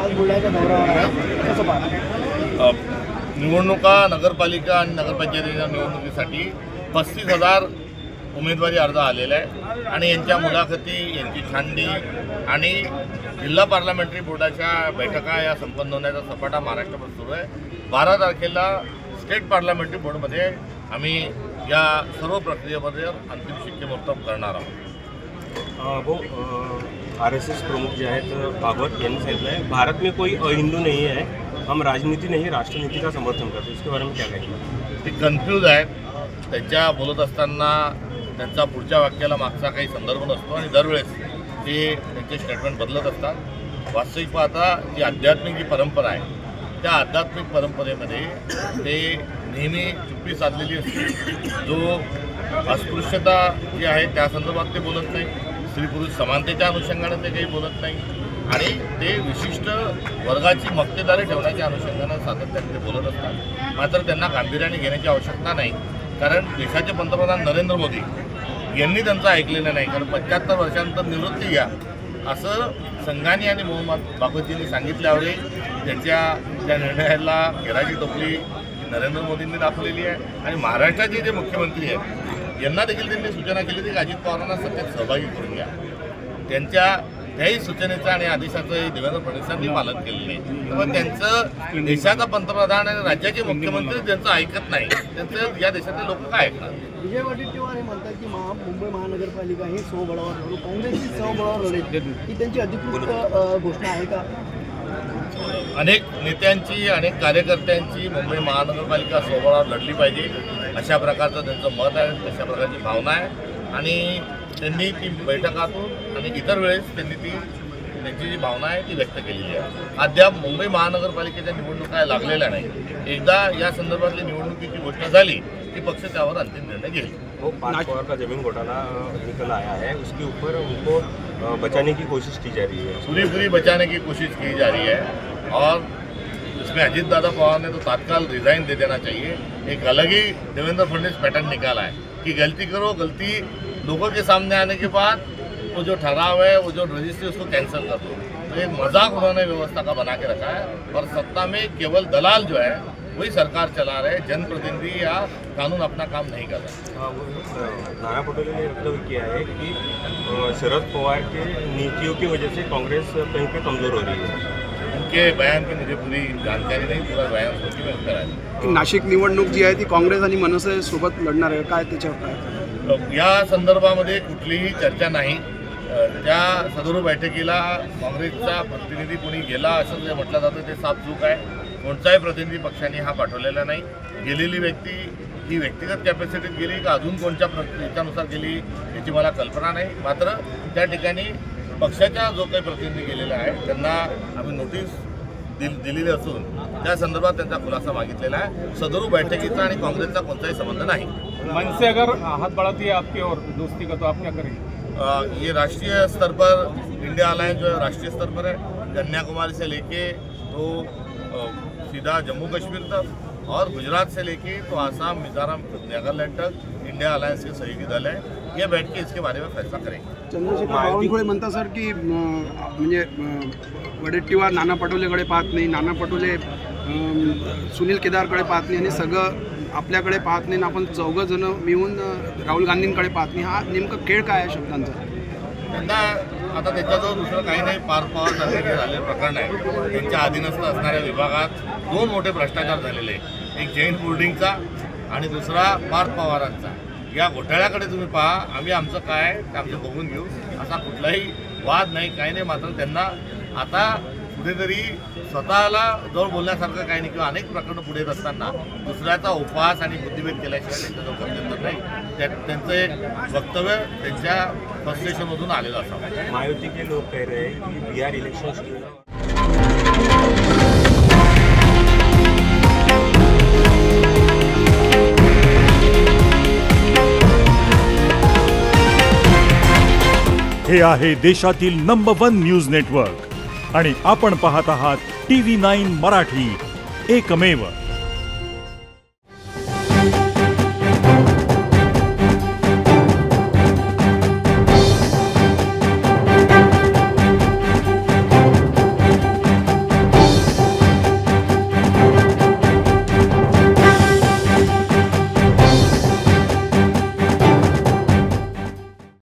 आज बुलढाण्याच्या दौऱ्यावर आहे, कसं पाहता? निवडणुका नगरपालिका आणि नगरपंचायतीच्या निवडणुकीसाठी 35,000 उमेदवारी अर्ज आलेला आहे आणि यांच्या मुलाखती, यांची छाननी आणि जिल्हा पार्लमेंटरी बोर्डाच्या बैठका या संपन्न होण्याचा सपाटा महाराष्ट्रावर सुरू आहे. 12 तारखेला स्टेट पार्लमेंटरी बोर्डमध्ये आम्ही या सर्व प्रक्रियेमध्ये अंतिम शिक्कामोर्तब करणार आहोत. वो RSS प्रमुख जो है भागवत यांनी सांगितलं आहे, भारत में कोई अहिंदू नहीं है, हम राजनीति नहीं राष्ट्रनीति का समर्थन करते. इसके बारे में क्या कहेंगे? ते कन्फ्यूज आहेत. त्यांच्या बोलत असताना त्यांचा पुढच्या वाक्याला मागचा काही संदर्भ नसतो आणि दरवेळेस ते त्यांचे स्टेटमेंट बदलत असतात. वास्तविक पाहता जी आध्यात्मिक जी परंपरा आहे त्या आध्यात्मिक परंपरेमध्ये ते नेहमी चुप्पी साधलेली असते. जो अस्पृश्यता जी आहे त्या संदर्भात ते बोलत नाही, स्त्री पुरुष समानतेच्या अनुषंगाने ते काही बोलत नाही आणि ते विशिष्ट वर्गाची मक्तेदारी ठेवण्याच्या अनुषंगाने सातत्याने ते बोलत असतात. मात्र त्यांना गांभीर्याने घेण्याची आवश्यकता नाही, कारण देशाचे पंतप्रधान नरेंद्र मोदी यांनी त्यांचं ऐकलेलं नाही. कारण 75 वर्षांनंतर निवृत्ती घ्या असं संघानी आणि मोहम्मद बागवतजींनी सांगितल्यावरही त्यांच्या त्या निर्णयाला घेराची टोपली नरेंद्र मोदींनी दाखवलेली आहे. आणि महाराष्ट्राचे जे मुख्यमंत्री आहेत यांना देखील त्यांनी सूचना केली की अजित पवारांना सत्तेत सहभागी करून घ्या. त्यांच्या त्याही सूचनेचं आणि आदेशाचं देवेंद्र फडणवीसांनी पालन केलेलं आहे. तेव्हा त्यांचं देशाचा पंतप्रधान आणि राज्याचे मुख्यमंत्री त्यांचं ऐकत नाही, त्यांचं या देशातले लोक काय ऐकणार? विजय वडेट्टीवार हे म्हणतात की मुंबई महानगरपालिका ही स्वबळावर लढू, काँग्रेसची स्वबळावर लढेल, ही त्यांची अधिकृत घोषणा आहे का? अनेक नेत्यांची, अनेक कार्यकर्त्यांची मुंबई महानगरपालिका स्वबळावर लढली पाहिजे अशा प्रकारचं त्यांचं मत आहे, तशा प्रकारची भावना आहे आणि त्यांनी ती बैठकातून आणि इतर वेळेस त्यांनी त्यांची जी भावना आहे ती व्यक्त केलेली आहे. अद्याप मुंबई महानगरपालिकेच्या निवडणुका लागलेल्या नाही. एकदा या संदर्भातली निवडणुकीची घोषणा झाली की पक्ष त्यावर अंतिम निर्णय घेईल. वो 5 करोड़ का जमीन घोटाला निकल आया है, उसके ऊपर उनको बचाने की कोशिश की जा रही है. पूरी बचाने की कोशिश की जा रही है और इसमें अजीत दादा पवार ने तो तत्काल रिजाइन दे देना चाहिए. एक अलग ही देवेंद्र फडणवीस पैटर्न निकाला है कि गलती करो, गलती लोगों के सामने आने के बाद वो जो ठहराव है, वो जो रजिस्ट्री उसको कैंसिल कर दो. तो एक मजाक उन्होंने व्यवस्था का बना के रखा है और सत्ता में केवल दलाल जो है वही सरकार चला रहे, जनप्रतिनिधि या कानून अपना काम नहीं कर रहे. नाना पटोले ने वक्तव्य किया है कि शरद पवार के नीतियों की वजह से कांग्रेस कहीं पे कमज़ोर हो रही है. उनके बयान की मुझे पूरी जानकारी नहीं, पूरा बयान सोच के मैं कराया. नाशिक निवडणूक जी आहे ती काँग्रेस आणि मनसे सोबत लढणार आहे, काय त्याच्यावर काय? या संदर्भामध्ये कुठलीही चर्चा नाही. त्या सदर बैठकीला काँग्रेसचा प्रतिनिधी कोणी गेला असं जे म्हटलं जातं ते साफ चूक आहे. कोणताही प्रतिनिधी पक्षाने हा पाठवलेला नाही. गेलेली व्यक्ती ही व्यक्तिगत कॅपॅसिटीत गेली का अजून कोणत्या याच्यानुसार गेली याची मला कल्पना नाही. मात्र त्या ठिकाणी पक्षाचा जो काही प्रतिनिधी गेलेला आहे त्यांना आम्ही नोटीस दिलेली असून त्या संदर्भात त्यांचा खुलासा मागितलेला आहे. सदर बैठकीचा आणि काँग्रेसचा कोणताही संबंध नाही. मन से अगर हाथ बढ़ाती है आपकी और दोस्ती का तो आप क्या करेंगे? ये राष्ट्रीय स्तर पर इंडिया अलायंस जो है राष्ट्रीय स्तर पर है. कन्याकुमारी से लेके तो सीधा जम्मू कश्मीर तक और गुजरात से लेके तो आसाम, मिजोरम, नागालैंड तक इंडिया अलायंस के सहयोगी दल है. ये बैठ के इसके बारे में फैसला करेंगे. चंद्रशेखर बावनकुळे म्हणतात सर की म्हणजे वडेट्टीवार नाना पटोलेकडे पाहत नाही, नाना पटोले सुनील केदारकडे पाहत नाही आणि सगळं आपल्याकडे पाहत नाही, आपण 4 जण मिळून राहुल गांधींकडे पाहत नाही. हा नेमकं खेळ काय आहे शब्दांचा? त्यांना आता त्याच्याजवळ दुसरं काही नाही. पार्थ पवार झालेलं प्रकरण आहे. त्यांच्या अधीनस्थ असणाऱ्या विभागात 2 मोठे भ्रष्टाचार झालेले आहेत. एक जैन बोर्डिंगचा आणि दुसरा पार्थ पवारांचा. या घोटाळ्याकडे तुम्ही पहा, आम्ही आमचं काय ते आमचं बघून घेऊ, असा कुठलाही वाद नाही, काही नाही. मात्र त्यांना आता कुठेतरी स्वतःला जवळ बोलण्यासारखं काही नाही किंवा अनेक प्रकरणं पुढे येत असताना दुसऱ्याचा उपहास आणि बुद्धिभेद केल्याशिवाय त्यांच्याजवळ गत्यंतर नाही. त्यांचं एक वक्तव्य त्यांच्या फ्रस्ट्रेशनमधून आलेलं असावं. मायावती के लोग कह रहे हैं कि बिहार इलेक्शंस हे आहे देशातील नंबर 1 न्यूज नेटवर्क आणि आपण पाहत आहात TV9 मराठी, एकमेव.